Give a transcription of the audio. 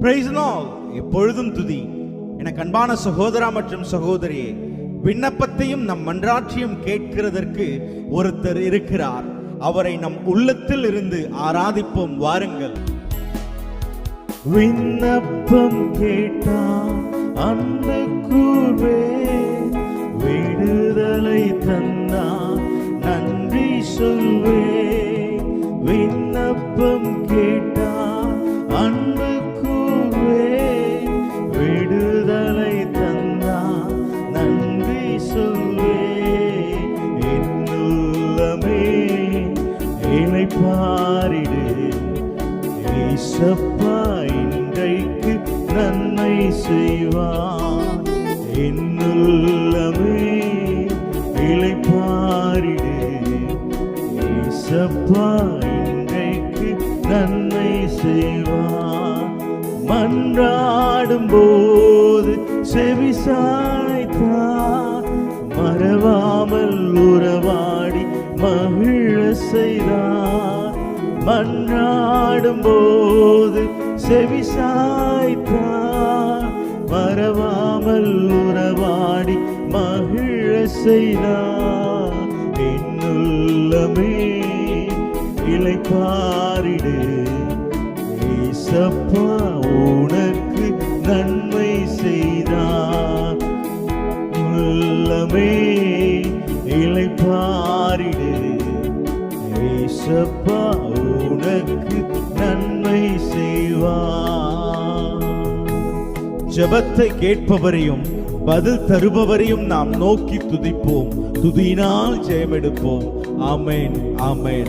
Praise the Lord. எப்பொழுதும் துதி. எனக்கு அன்பான சகோதரா மற்றும் சகோதரியே, விண்ணப்பத்தையும் நம் மன்றாட்சியும் கேட்கிறதற்கு ஒருத்தர் இருக்கிறார். அவரை நம் உள்ளத்தில் இருந்து ஆராதிப்போம் வாருங்கள். விண்ணப்பம் கேட்டார் அன்பு கூர்வே, விடுதலை தந்தார் நன்றி சொல்வே. விண்ணப்பம் கேட்டார் அன்பு கூர்வே, விடுதலை தந்தார் நன்றி சொல்வே. என்னுள்ளமே இளைப்பாறிடு, ஏசப்பா இன்றைக்கு நன்மை செய்வார். என்னுள்ளமே இளைப்பாறிடு, ஏசப்பா இன்றைக்கு நன்மை செய்வார். மன்றாடும் போது செவி சாய்த்தார், மறவாமல் உறவாடி மகிழ செய்தார். மன்றாடும் போது செவி சாய்த்தார், மறவாமல் உறவாடி மகிழ செய்தார். என்னுள்ளமே இளைப்பாறிடு, ஏசப்பா உனக்கு நன்மை செய்தார். உள்ளமே இளைப்பாறிடு, ஏசப்பா உனக்கு நன்மை செய்வார். ஜெபத்தை கேட்பவரையும் பதில் தருபவரையும் நாம் நோக்கி துதிப்போம். துதியினால் ஜெயமெடுப்போம். ஆமென், ஆமென்.